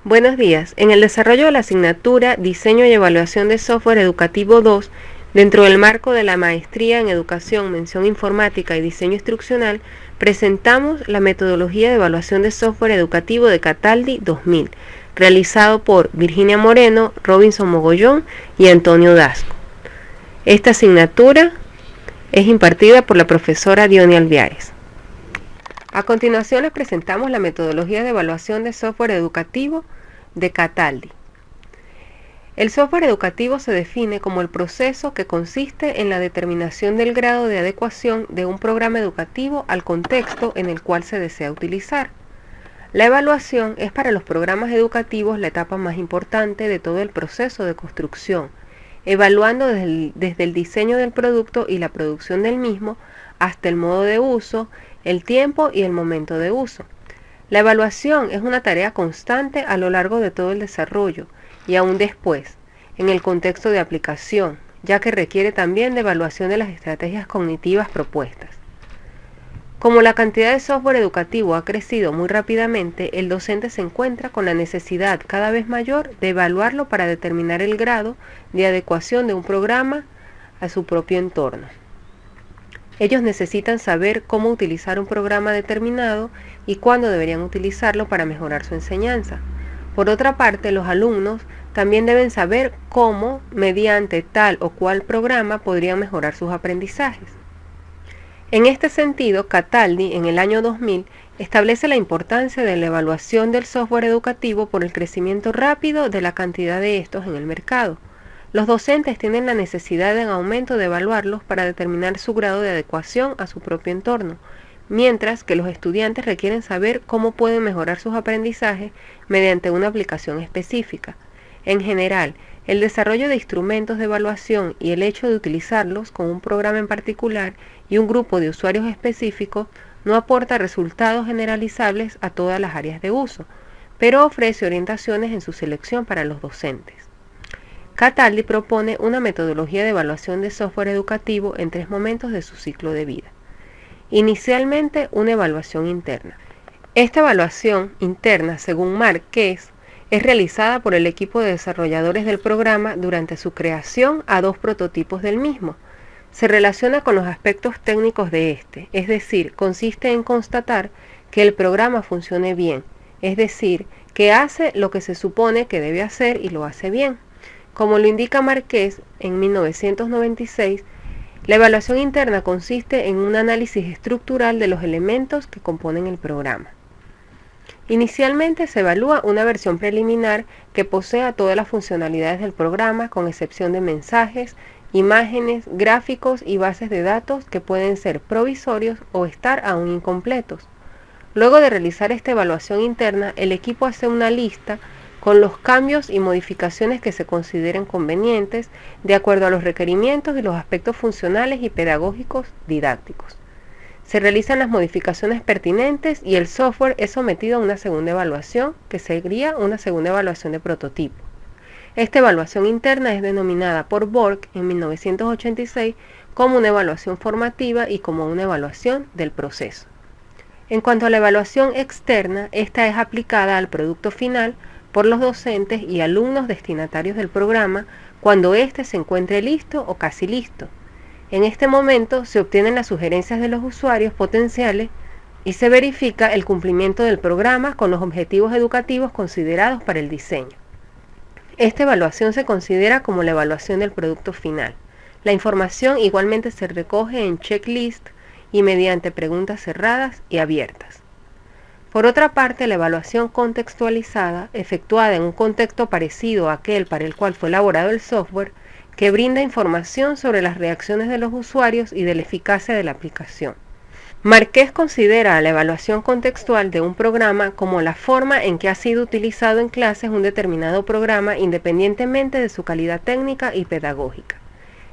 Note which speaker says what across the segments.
Speaker 1: Buenos días. En el desarrollo de la asignatura Diseño y Evaluación de Software Educativo 2, dentro del marco de la Maestría en Educación, Mención Informática y Diseño Instruccional, presentamos la metodología de evaluación de software educativo de Cataldi 2000, realizado por Virginia Moreno, Robinson Mogollón y Antonio Dasco. Esta asignatura es impartida por la profesora Diony Alviares. A continuación les presentamos la metodología de evaluación de software educativo de Cataldi. El software educativo se define como el proceso que consiste en la determinación del grado de adecuación de un programa educativo al contexto en el cual se desea utilizar. La evaluación es para los programas educativos la etapa más importante de todo el proceso de construcción, evaluando desde el diseño del producto y la producción del mismo hasta el modo de uso, el tiempo y el momento de uso. La evaluación es una tarea constante a lo largo de todo el desarrollo y aún después, en el contexto de aplicación, ya que requiere también de evaluación de las estrategias cognitivas propuestas. Como la cantidad de software educativo ha crecido muy rápidamente, el docente se encuentra con la necesidad cada vez mayor de evaluarlo para determinar el grado de adecuación de un programa a su propio entorno. Ellos necesitan saber cómo utilizar un programa determinado y cuándo deberían utilizarlo para mejorar su enseñanza. Por otra parte, los alumnos también deben saber cómo, mediante tal o cual programa, podrían mejorar sus aprendizajes. En este sentido, Cataldi, en el año 2000, establece la importancia de la evaluación del software educativo por el crecimiento rápido de la cantidad de estos en el mercado. Los docentes tienen la necesidad en aumento de evaluarlos para determinar su grado de adecuación a su propio entorno, mientras que los estudiantes requieren saber cómo pueden mejorar sus aprendizajes mediante una aplicación específica. En general, el desarrollo de instrumentos de evaluación y el hecho de utilizarlos con un programa en particular y un grupo de usuarios específicos no aporta resultados generalizables a todas las áreas de uso, pero ofrece orientaciones en su selección para los docentes. Cataldi propone una metodología de evaluación de software educativo en 3 momentos de su ciclo de vida. Inicialmente, una evaluación interna. Esta evaluación interna, según Márquez, es realizada por el equipo de desarrolladores del programa durante su creación a 2 prototipos del mismo. Se relaciona con los aspectos técnicos de este, es decir, consiste en constatar que el programa funcione bien, es decir, que hace lo que se supone que debe hacer y lo hace bien. Como lo indica Márquez en 1996, la evaluación interna consiste en un análisis estructural de los elementos que componen el programa. Inicialmente se evalúa una versión preliminar que posea todas las funcionalidades del programa, con excepción de mensajes, imágenes, gráficos y bases de datos que pueden ser provisorios o estar aún incompletos. Luego de realizar esta evaluación interna, el equipo hace una lista con los cambios y modificaciones que se consideren convenientes de acuerdo a los requerimientos y los aspectos funcionales y pedagógicos didácticos. Se realizan las modificaciones pertinentes y el software es sometido a una segunda evaluación, que sería una segunda evaluación de prototipo. Esta evaluación interna es denominada por Borg en 1986 como una evaluación formativa y como una evaluación del proceso. En cuanto a la evaluación externa, esta es aplicada al producto final por los docentes y alumnos destinatarios del programa cuando éste se encuentre listo o casi listo. En este momento se obtienen las sugerencias de los usuarios potenciales y se verifica el cumplimiento del programa con los objetivos educativos considerados para el diseño. Esta evaluación se considera como la evaluación del producto final. La información igualmente se recoge en checklist y mediante preguntas cerradas y abiertas. Por otra parte, la evaluación contextualizada, efectuada en un contexto parecido a aquel para el cual fue elaborado el software, que brinda información sobre las reacciones de los usuarios y de la eficacia de la aplicación. Márquez considera la evaluación contextual de un programa como la forma en que ha sido utilizado en clases un determinado programa independientemente de su calidad técnica y pedagógica.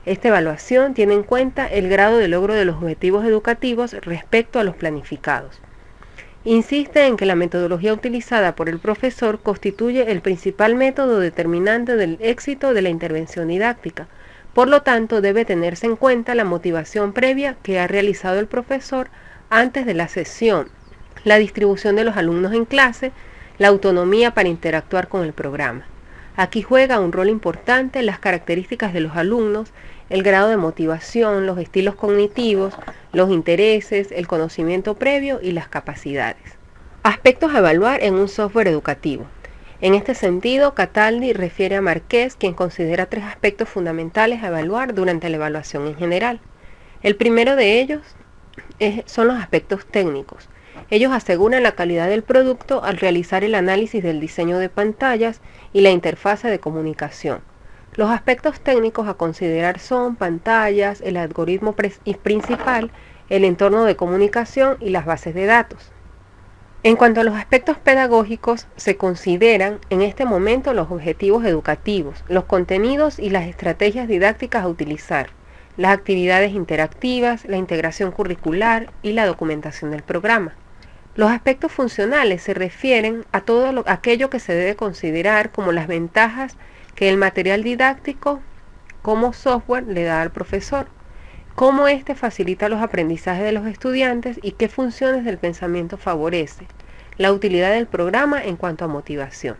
Speaker 1: Esta evaluación tiene en cuenta el grado de logro de los objetivos educativos respecto a los planificados. Insiste en que la metodología utilizada por el profesor constituye el principal método determinante del éxito de la intervención didáctica. Por lo tanto, debe tenerse en cuenta la motivación previa que ha realizado el profesor antes de la sesión, la distribución de los alumnos en clase, la autonomía para interactuar con el programa. Aquí juega un rol importante las características de los alumnos, el grado de motivación, los estilos cognitivos, los intereses, el conocimiento previo y las capacidades. Aspectos a evaluar en un software educativo. En este sentido, Cataldi refiere a Marqués, quien considera 3 aspectos fundamentales a evaluar durante la evaluación en general. El primero de ellos son los aspectos técnicos. Ellos aseguran la calidad del producto al realizar el análisis del diseño de pantallas y la interfase de comunicación. Los aspectos técnicos a considerar son pantallas, el algoritmo principal, el entorno de comunicación y las bases de datos. En cuanto a los aspectos pedagógicos, se consideran en este momento los objetivos educativos, los contenidos y las estrategias didácticas a utilizar, las actividades interactivas, la integración curricular y la documentación del programa. Los aspectos funcionales se refieren a todo aquello que se debe considerar como las ventajas que el material didáctico como software le da al profesor, cómo éste facilita los aprendizajes de los estudiantes y qué funciones del pensamiento favorece, la utilidad del programa en cuanto a motivación.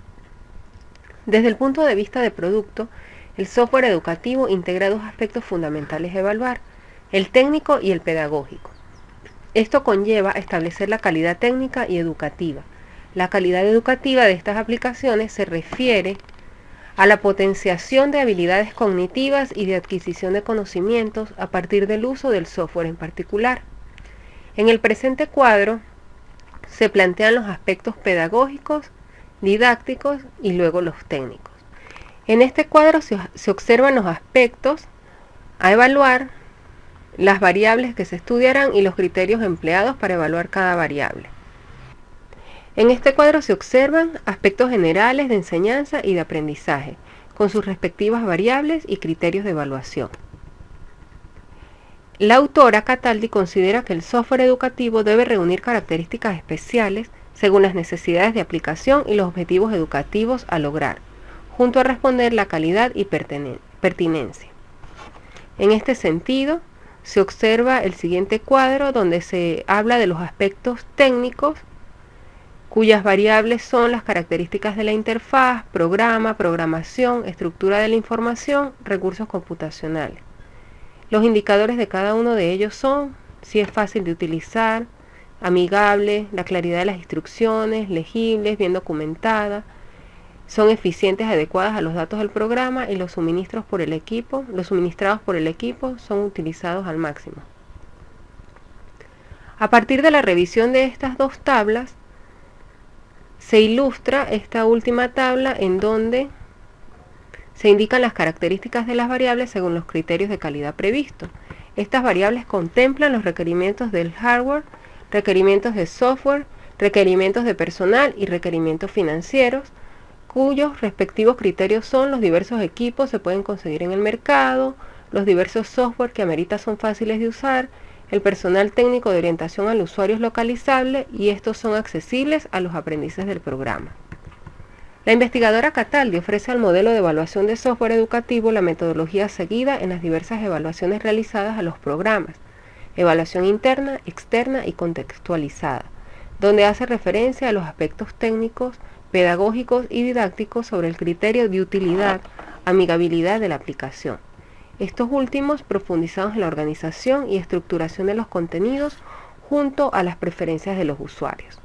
Speaker 1: Desde el punto de vista de producto, el software educativo integra 2 aspectos fundamentales a evaluar, el técnico y el pedagógico. Esto conlleva establecer la calidad técnica y educativa. La calidad educativa de estas aplicaciones se refiere a la potenciación de habilidades cognitivas y de adquisición de conocimientos a partir del uso del software en particular. En el presente cuadro se plantean los aspectos pedagógicos, didácticos y luego los técnicos. En este cuadro se observan los aspectos a evaluar, las variables que se estudiarán y los criterios empleados para evaluar cada variable. En este cuadro se observan aspectos generales de enseñanza y de aprendizaje, con sus respectivas variables y criterios de evaluación. La autora Cataldi considera que el software educativo debe reunir características especiales según las necesidades de aplicación y los objetivos educativos a lograr, junto a responder la calidad y pertinencia. En este sentido, se observa el siguiente cuadro donde se habla de los aspectos técnicos, cuyas variables son las características de la interfaz, programa, programación, estructura de la información, recursos computacionales. Los indicadores de cada uno de ellos son si es fácil de utilizar, amigable, la claridad de las instrucciones, legibles, bien documentada, son eficientes, adecuadas a los datos del programa y los suministrados por el equipo son utilizados al máximo. A partir de la revisión de estas 2 tablas, se ilustra esta última tabla en donde se indican las características de las variables según los criterios de calidad previstos. Estas variables contemplan los requerimientos del hardware, requerimientos de software, requerimientos de personal y requerimientos financieros, cuyos respectivos criterios son los diversos equipos se pueden conseguir en el mercado, los diversos software que amerita son fáciles de usar, el personal técnico de orientación al usuario es localizable y estos son accesibles a los aprendices del programa. La investigadora Cataldi ofrece al modelo de evaluación de software educativo la metodología seguida en las diversas evaluaciones realizadas a los programas, evaluación interna, externa y contextualizada, donde hace referencia a los aspectos técnicos, pedagógicos y didácticos sobre el criterio de utilidad, amigabilidad de la aplicación. Estos últimos profundizados en la organización y estructuración de los contenidos junto a las preferencias de los usuarios.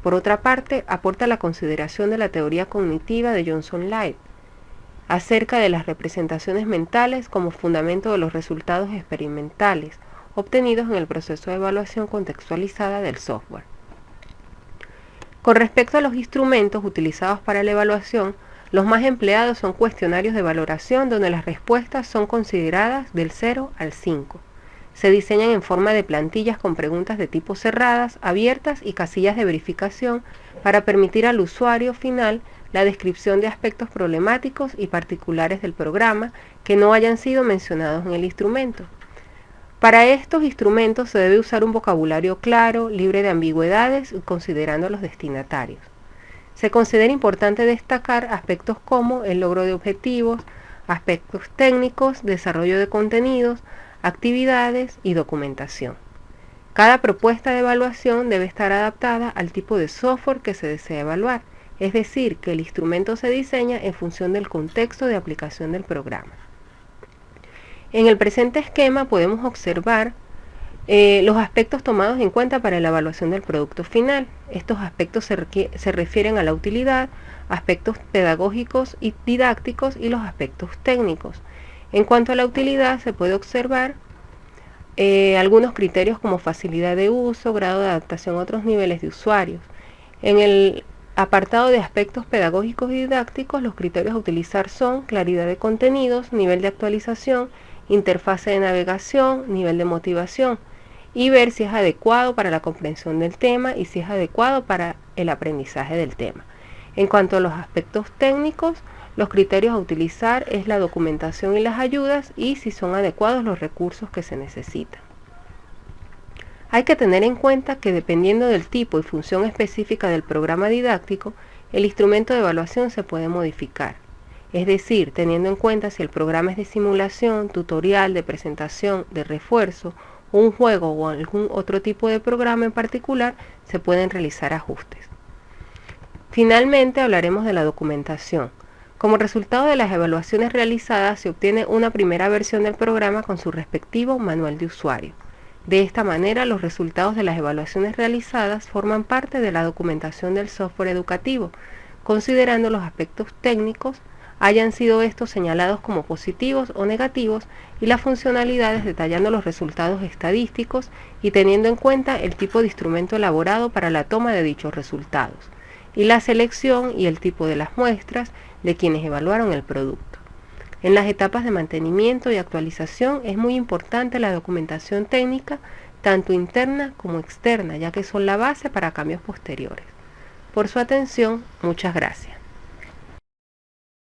Speaker 1: Por otra parte, aporta la consideración de la teoría cognitiva de Johnson Light acerca de las representaciones mentales como fundamento de los resultados experimentales obtenidos en el proceso de evaluación contextualizada del software. Con respecto a los instrumentos utilizados para la evaluación, los más empleados son cuestionarios de valoración donde las respuestas son consideradas del 0 al 5. Se diseñan en forma de plantillas con preguntas de tipo cerradas, abiertas y casillas de verificación para permitir al usuario final la descripción de aspectos problemáticos y particulares del programa que no hayan sido mencionados en el instrumento. Para estos instrumentos se debe usar un vocabulario claro, libre de ambigüedades y considerando a los destinatarios. Se considera importante destacar aspectos como el logro de objetivos, aspectos técnicos, desarrollo de contenidos, actividades y documentación. Cada propuesta de evaluación debe estar adaptada al tipo de software que se desea evaluar, es decir, que el instrumento se diseña en función del contexto de aplicación del programa. En el presente esquema podemos observar los aspectos tomados en cuenta para la evaluación del producto final. Estos aspectos se refieren a la utilidad, aspectos pedagógicos y didácticos y los aspectos técnicos. En cuanto a la utilidad, se puede observar algunos criterios como facilidad de uso, grado de adaptación a otros niveles de usuarios. En el apartado de aspectos pedagógicos y didácticos, los criterios a utilizar son claridad de contenidos, nivel de actualización, interfase de navegación, nivel de motivación, y ver si es adecuado para la comprensión del tema y si es adecuado para el aprendizaje del tema. En cuanto a los aspectos técnicos, los criterios a utilizar es la documentación y las ayudas y si son adecuados los recursos que se necesitan. Hay que tener en cuenta que dependiendo del tipo y función específica del programa didáctico, el instrumento de evaluación se puede modificar. Es decir, teniendo en cuenta si el programa es de simulación, tutorial, de presentación, de refuerzo, un juego o algún otro tipo de programa en particular, se pueden realizar ajustes. Finalmente hablaremos de la documentación. Como resultado de las evaluaciones realizadas se obtiene una primera versión del programa con su respectivo manual de usuario. De esta manera, los resultados de las evaluaciones realizadas forman parte de la documentación del software educativo, considerando los aspectos técnicos, hayan sido estos señalados como positivos o negativos, y las funcionalidades detallando los resultados estadísticos y teniendo en cuenta el tipo de instrumento elaborado para la toma de dichos resultados, y la selección y el tipo de las muestras de quienes evaluaron el producto. En las etapas de mantenimiento y actualización es muy importante la documentación técnica, tanto interna como externa, ya que son la base para cambios posteriores. Por su atención, muchas gracias.